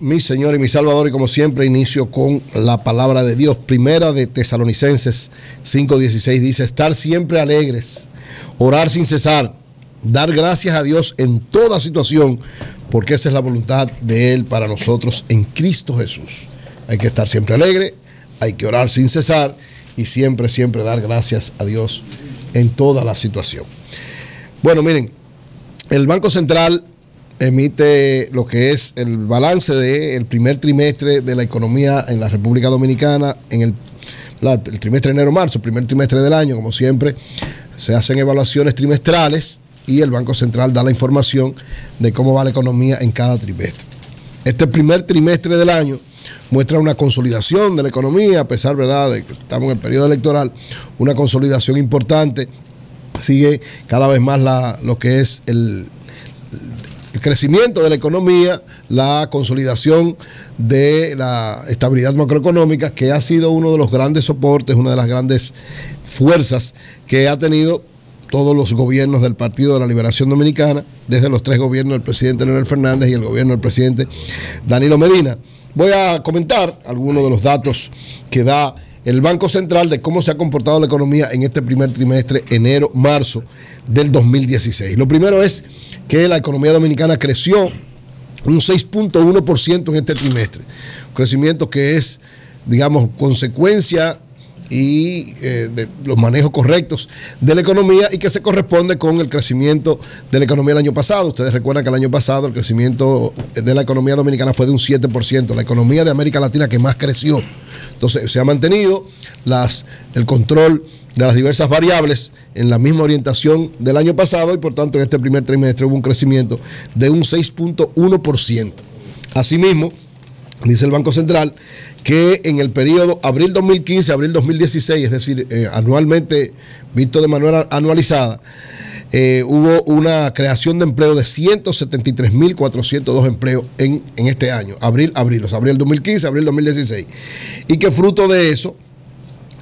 mi Señor y mi Salvador, y como siempre inicio con la palabra de Dios. Primera de Tesalonicenses 5:16 dice: estar siempre alegres, orar sin cesar, dar gracias a Dios en toda situación, porque esa es la voluntad de Él para nosotros en Cristo Jesús. Hay que estar siempre alegre, hay que orar sin cesar y siempre dar gracias a Dios en toda la situación. Bueno, miren, el Banco Central emite lo que es el balance del primer trimestre de la economía en la República Dominicana, en el trimestre de enero-marzo, el primer trimestre del año. Como siempre, se hacen evaluaciones trimestrales y el Banco Central da la información de cómo va la economía en cada trimestre. Este primer trimestre del año muestra una consolidación de la economía, a pesar, ¿verdad?, de que estamos en el periodo electoral, una consolidación importante. Sigue cada vez más lo que es el crecimiento de la economía, la consolidación de la estabilidad macroeconómica, que ha sido uno de los grandes soportes, una de las grandes fuerzas que ha tenido todos los gobiernos del Partido de la Liberación Dominicana, desde los 3 gobiernos del presidente Leonel Fernández y el gobierno del presidente Danilo Medina. Voy a comentar algunos de los datos que da el Banco Central de cómo se ha comportado la economía en este primer trimestre, enero-marzo del 2016. Lo primero es que la economía dominicana creció un 6.1% en este trimestre. Un crecimiento que es, digamos, consecuencia y de los manejos correctos de la economía, y que se corresponde con el crecimiento de la economía del año pasado. Ustedes recuerdan que el año pasado el crecimiento de la economía dominicana fue de un 7%, la economía de América Latina que más creció. Entonces se ha mantenido el control de las diversas variables en la misma orientación del año pasado, y por tanto en este primer trimestre hubo un crecimiento de un 6.1%. Asimismo, dice el Banco Central que en el periodo abril 2015 abril 2016, es decir, anualmente visto de manera anualizada, hubo una creación de empleo de 173.402 empleos en este año, abril, o sea, abril 2015, abril 2016, y que fruto de eso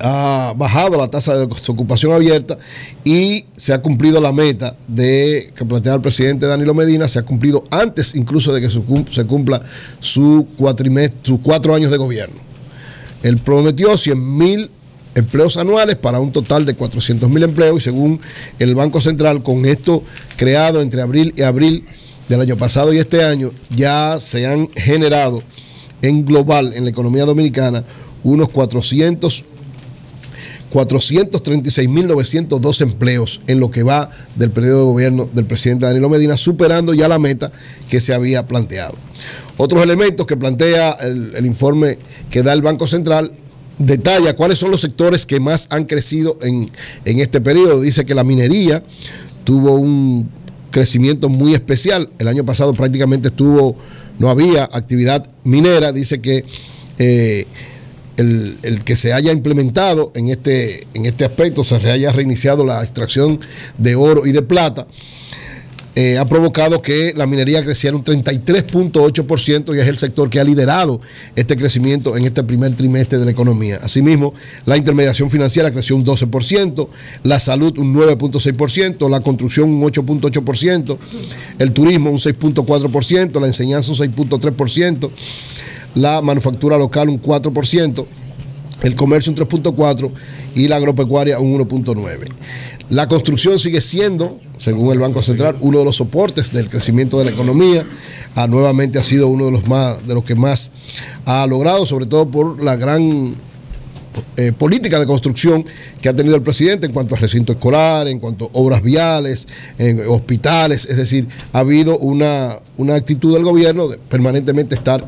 ha bajado la tasa de desocupación abierta y se ha cumplido la meta que planteaba el presidente Danilo Medina. Se ha cumplido antes incluso de que se cumpla sus 4 años de gobierno. Él prometió 100.000 empleos anuales para un total de 400.000 empleos, y según el Banco Central, con esto creado entre abril y abril del año pasado y este año, ya se han generado en global en la economía dominicana unos 436.902 empleos en lo que va del periodo de gobierno del presidente Danilo Medina, superando ya la meta que se había planteado. Otros elementos que plantea el informe que da el Banco Central detalla cuáles son los sectores que más han crecido en este periodo. Dice que la minería tuvo un crecimiento muy especial. El año pasado prácticamente no había actividad minera. Dice que el que se haya implementado en este aspecto, se haya reiniciado la extracción de oro y de plata, ha provocado que la minería creciera un 33.8%, y es el sector que ha liderado este crecimiento en este primer trimestre de la economía. Asimismo, la intermediación financiera creció un 12%, la salud un 9.6%, la construcción un 8.8%, el turismo un 6.4%, la enseñanza un 6.3%, la manufactura local un 4%, el comercio un 3.4% y la agropecuaria un 1.9%. La construcción sigue siendo, según el Banco Central, uno de los soportes del crecimiento de la economía. Nuevamente ha sido uno de los que más ha logrado, sobre todo por la gran política de construcción que ha tenido el presidente en cuanto a recinto escolar, en cuanto a obras viales, en hospitales. Es decir, ha habido una actitud del gobierno de permanentemente estar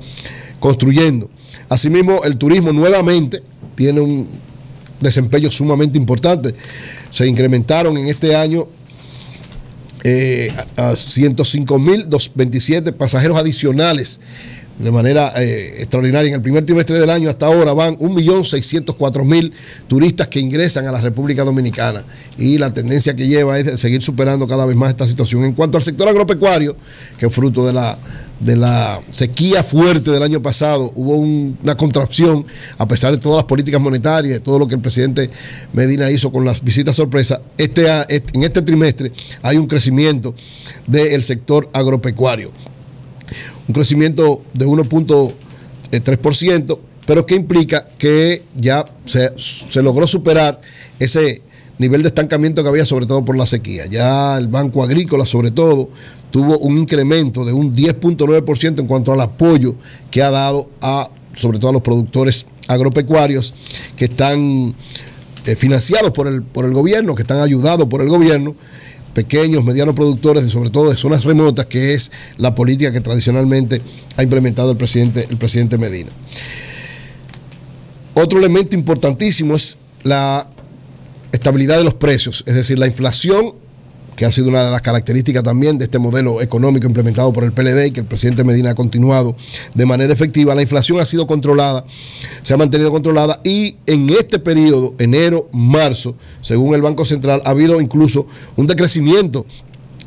construyendo. Asimismo, el turismo nuevamente tiene un desempeño sumamente importante. Se incrementaron en este año a 105.027 pasajeros adicionales de manera extraordinaria. En el primer trimestre del año hasta ahora van 1.604.000 turistas que ingresan a la República Dominicana, y la tendencia que lleva es seguir superando cada vez más esta situación. En cuanto al sector agropecuario, que es fruto de la sequía fuerte del año pasado, hubo una contracción a pesar de todas las políticas monetarias, de todo lo que el presidente Medina hizo con las visitas sorpresa. En este trimestre hay un crecimiento del sector agropecuario. un crecimiento de 1.3%, pero que implica que ya se logró superar ese nivel de estancamiento que había, sobre todo por la sequía. Ya el Banco Agrícola, sobre todo, tuvo un incremento de un 10.9% en cuanto al apoyo que ha dado sobre todo a los productores agropecuarios que están financiados por el gobierno, que están ayudados por el gobierno, pequeños, medianos productores, sobre todo de zonas remotas, que es la política que tradicionalmente ha implementado el presidente Medina. Otro elemento importantísimo es la estabilidad de los precios, es decir, la inflación, que ha sido una de las características también de este modelo económico implementado por el PLD y que el presidente Medina ha continuado de manera efectiva. La inflación ha sido controlada, se ha mantenido controlada, y en este periodo, enero-marzo, según el Banco Central, ha habido incluso un decrecimiento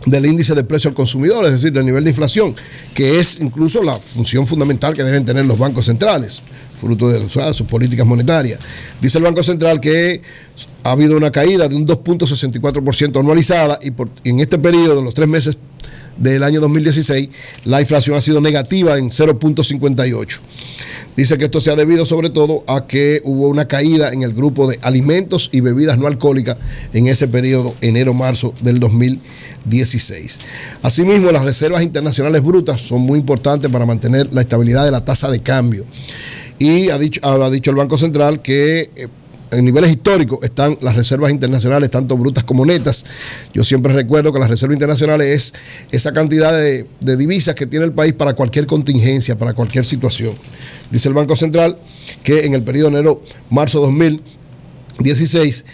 del índice de precio al consumidor, es decir, del nivel de inflación, que es incluso la función fundamental que deben tener los bancos centrales, fruto de sus políticas monetarias. Dice el Banco Central que ha habido una caída de un 2.64% anualizada y en este periodo, en los 3 meses del año 2016, la inflación ha sido negativa en 0.58. Dice que esto se ha debido sobre todo a que hubo una caída en el grupo de alimentos y bebidas no alcohólicas en ese periodo, enero-marzo del 2016. Asimismo, las reservas internacionales brutas son muy importantes para mantener la estabilidad de la tasa de cambio. Y ha dicho el Banco Central que en niveles históricos están las reservas internacionales, tanto brutas como netas. Yo siempre recuerdo que las reservas internacionales es esa cantidad de divisas que tiene el país para cualquier contingencia, para cualquier situación. Dice el Banco Central que en el periodo enero-marzo 2016,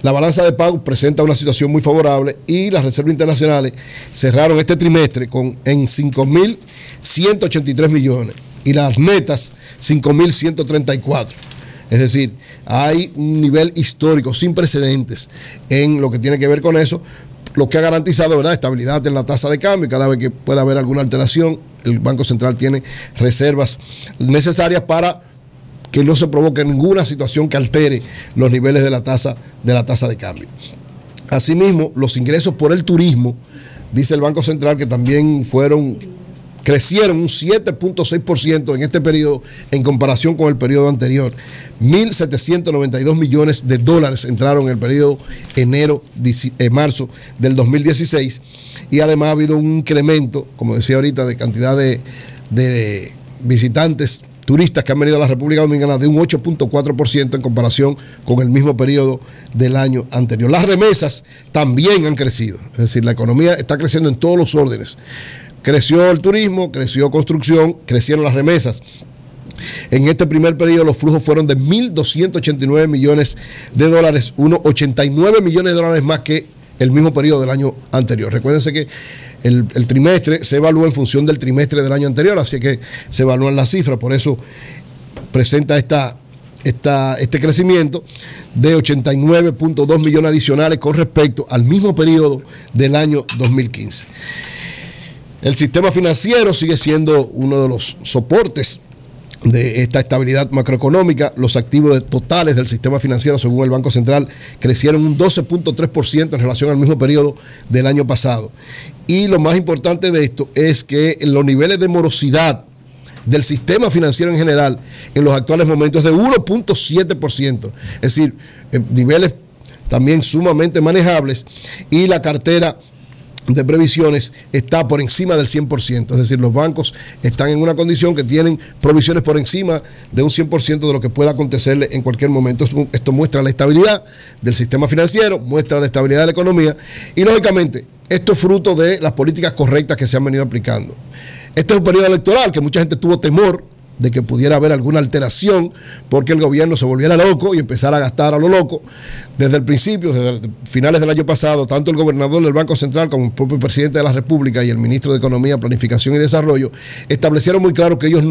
la balanza de pagos presenta una situación muy favorable y las reservas internacionales cerraron este trimestre en 5.183 millones y las netas 5.134. Es decir, hay un nivel histórico sin precedentes en lo que tiene que ver con eso, lo que ha garantizado, ¿verdad?, estabilidad en la tasa de cambio. Cada vez que pueda haber alguna alteración, el Banco Central tiene reservas necesarias para que no se provoque ninguna situación que altere los niveles de la tasa de cambio. Asimismo, los ingresos por el turismo, dice el Banco Central, que también crecieron un 7.6% en este periodo en comparación con el periodo anterior. 1.792 millones de dólares entraron en el periodo enero-marzo del 2016 y además ha habido un incremento, como decía ahorita, de cantidad de visitantes turistas que han venido a la República Dominicana de un 8.4% en comparación con el mismo periodo del año anterior. Las remesas también han crecido, es decir, la economía está creciendo en todos los órdenes. Creció el turismo, creció construcción, crecieron las remesas. En este primer periodo los flujos fueron de 1.289 millones de dólares, unos 89 millones de dólares más que el mismo periodo del año anterior. Recuérdense que el trimestre se evalúa en función del trimestre del año anterior, así que se evalúan las cifras, por eso presenta este crecimiento de 89.2 millones adicionales con respecto al mismo periodo del año 2015. El sistema financiero sigue siendo uno de los soportes de esta estabilidad macroeconómica. Los activos totales del sistema financiero, según el Banco Central, crecieron un 12.3% en relación al mismo periodo del año pasado. Y lo más importante de esto es que los niveles de morosidad del sistema financiero en general en los actuales momentos es de 1.7%, es decir, niveles también sumamente manejables, y la cartera de previsiones está por encima del 100%, es decir, los bancos están en una condición que tienen provisiones por encima de un 100% de lo que pueda acontecerle en cualquier momento. Esto muestra la estabilidad del sistema financiero, muestra la estabilidad de la economía y, lógicamente, esto es fruto de las políticas correctas que se han venido aplicando. Este es un periodo electoral que mucha gente tuvo temor de que pudiera haber alguna alteración porque el gobierno se volviera loco y empezara a gastar a lo loco. Desde el principio, desde finales del año pasado, tanto el gobernador del Banco Central como el propio presidente de la República y el ministro de Economía, Planificación y Desarrollo establecieron muy claro que ellos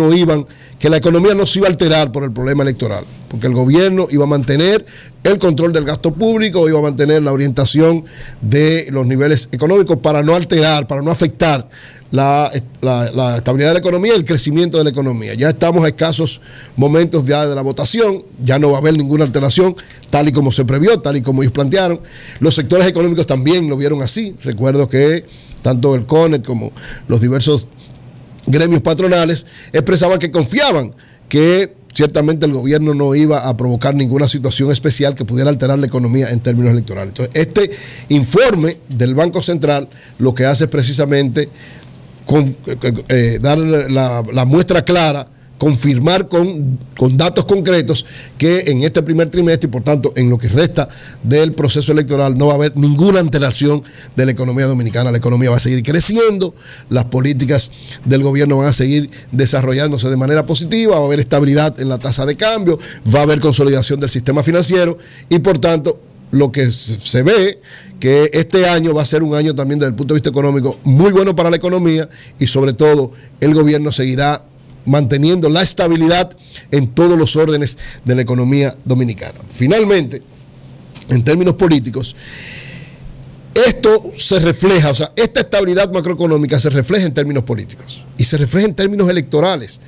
que la economía no se iba a alterar por el problema electoral, porque el gobierno iba a mantener el control del gasto público, iba a mantener la orientación de los niveles económicos para no alterar, para no afectar la estabilidad de la economía y el crecimiento de la economía. Ya estamos a escasos momentos ya de la votación, ya no va a haber ninguna alteración, tal y como se previó, tal y como ellos plantearon. Los sectores económicos también lo vieron así. Recuerdo que tanto el CONET como los diversos gremios patronales expresaban que confiaban que ciertamente el gobierno no iba a provocar ninguna situación especial que pudiera alterar la economía en términos electorales. Entonces, este informe del Banco Central lo que hace es precisamente dar la muestra clara, confirmar con datos concretos que en este primer trimestre y por tanto en lo que resta del proceso electoral no va a haber ninguna alteración de la economía dominicana. La economía va a seguir creciendo, las políticas del gobierno van a seguir desarrollándose de manera positiva, va a haber estabilidad en la tasa de cambio, va a haber consolidación del sistema financiero y por tanto lo que se ve que este año va a ser un año también desde el punto de vista económico muy bueno para la economía y sobre todo el gobierno seguirá manteniendo la estabilidad en todos los órdenes de la economía dominicana. Finalmente, en términos políticos, esto se refleja, o sea, esta estabilidad macroeconómica se refleja en términos políticos y se refleja en términos electorales.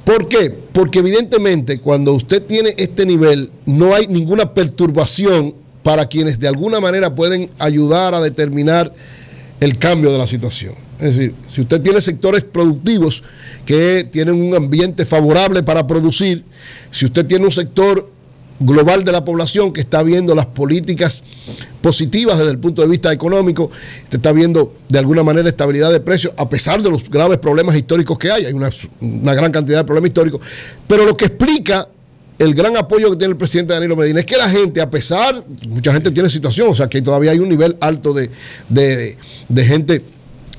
¿Por qué? Porque evidentemente cuando usted tiene este nivel no hay ninguna perturbación para quienes de alguna manera pueden ayudar a determinar el cambio de la situación. Es decir, si usted tiene sectores productivos que tienen un ambiente favorable para producir, si usted tiene un sector global de la población que está viendo las políticas positivas desde el punto de vista económico, usted está viendo de alguna manera estabilidad de precios, a pesar de los graves problemas históricos que hay una gran cantidad de problemas históricos, pero lo que explica el gran apoyo que tiene el presidente Danilo Medina es que la gente, a pesar, mucha gente tiene situación, o sea que todavía hay un nivel alto de gente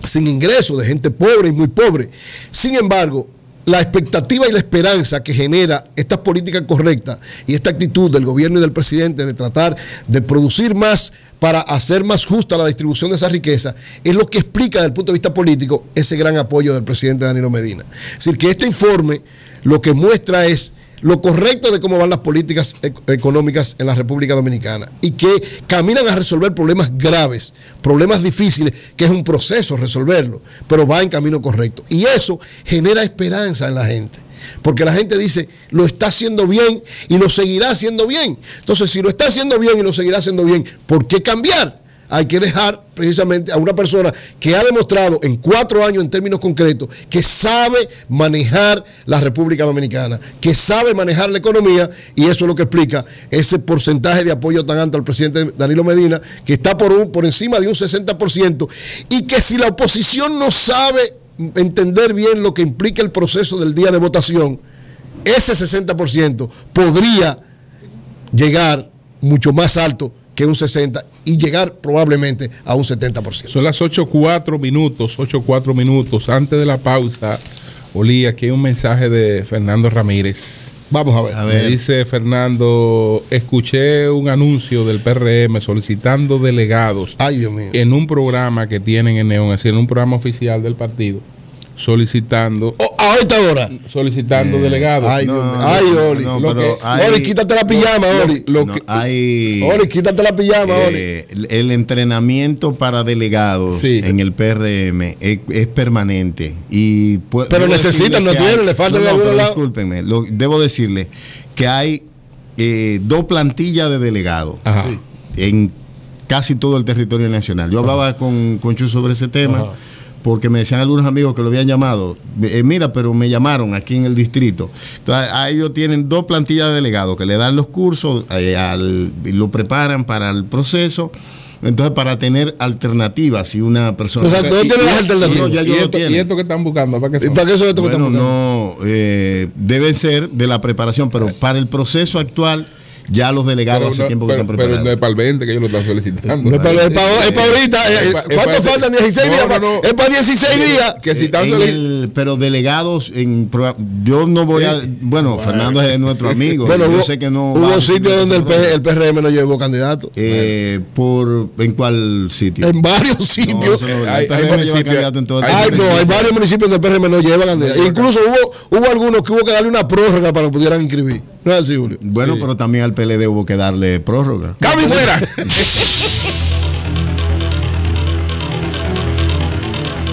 sin ingresos, de gente pobre y muy pobre. Sin embargo, la expectativa y la esperanza que genera estas políticas correctas y esta actitud del gobierno y del presidente de tratar de producir más para hacer más justa la distribución de esa riqueza es lo que explica desde el punto de vista político ese gran apoyo del presidente Danilo Medina. Es decir, que este informe lo que muestra es lo correcto de cómo van las políticas económicas en la República Dominicana y que caminan a resolver problemas graves, problemas difíciles, que es un proceso resolverlo, pero va en camino correcto. Y eso genera esperanza en la gente, porque la gente dice, lo está haciendo bien y lo seguirá haciendo bien. Entonces, si lo está haciendo bien y lo seguirá haciendo bien, ¿por qué cambiar? Hay que dejar precisamente a una persona que ha demostrado en 4 años en términos concretos que sabe manejar la República Dominicana, que sabe manejar la economía, y eso es lo que explica ese porcentaje de apoyo tan alto al presidente Danilo Medina, que está por encima de un 60%, y que si la oposición no sabe entender bien lo que implica el proceso del día de votación, ese 60% podría llegar mucho más alto que un 60% y llegar probablemente a un 70%. Son las 8:04 minutos. Antes de la pausa, Oli, aquí hay un mensaje de Fernando Ramírez. Vamos a ver. Me dice Fernando, escuché un anuncio del PRM solicitando delegados. Ay, Dios mío. En un programa que tienen en Neón, es decir, en un programa oficial del partido, solicitando delegados. Ay, Dios mío. Ay, Oli. Oli, quítate la pijama, Oli. Oli, quítate la pijama, Oli. El entrenamiento para delegados en el PRM es permanente. Pero necesitan, no tienen, le faltan de algún lado. Discúlpenme, debo decirle que hay 2 plantillas de delegados en casi todo el territorio nacional. Yo hablaba con Chu sobre ese tema. Porque me decían algunos amigos que lo habían llamado, mira, pero me llamaron aquí en el distrito. Entonces, a ellos tienen 2 plantillas de delegados que le dan los cursos, y lo preparan para el proceso. Entonces, para tener alternativas, si una persona... O sea, ¿tú tienes las alternativas? ¿Y esto que están buscando? ¿Para qué son? ¿Para qué son esto que están buscando? No, debe ser de la preparación, pero para el proceso actual... Ya los delegados hace tiempo que están preparados. Pero no es para el 20 que ellos lo están solicitando. No es para ahorita. ¿Cuánto faltan? 16 días. Es para 16 días. Que si pero delegados, yo no voy a... Bueno, Fernando es nuestro amigo. Bueno, yo sé que no... Hubo sitios donde el PRM no llevó candidato. ¿En cuál sitio? En varios sitios. El PRM lleva candidato en todo el país. Hay varios municipios donde el PRM no lleva candidato. Incluso hubo algunos que hubo que darle una prórroga para que pudieran inscribir. No es así, Julio. Bueno, pero también al PLD hubo que darle prórroga. ¡Cami fuera!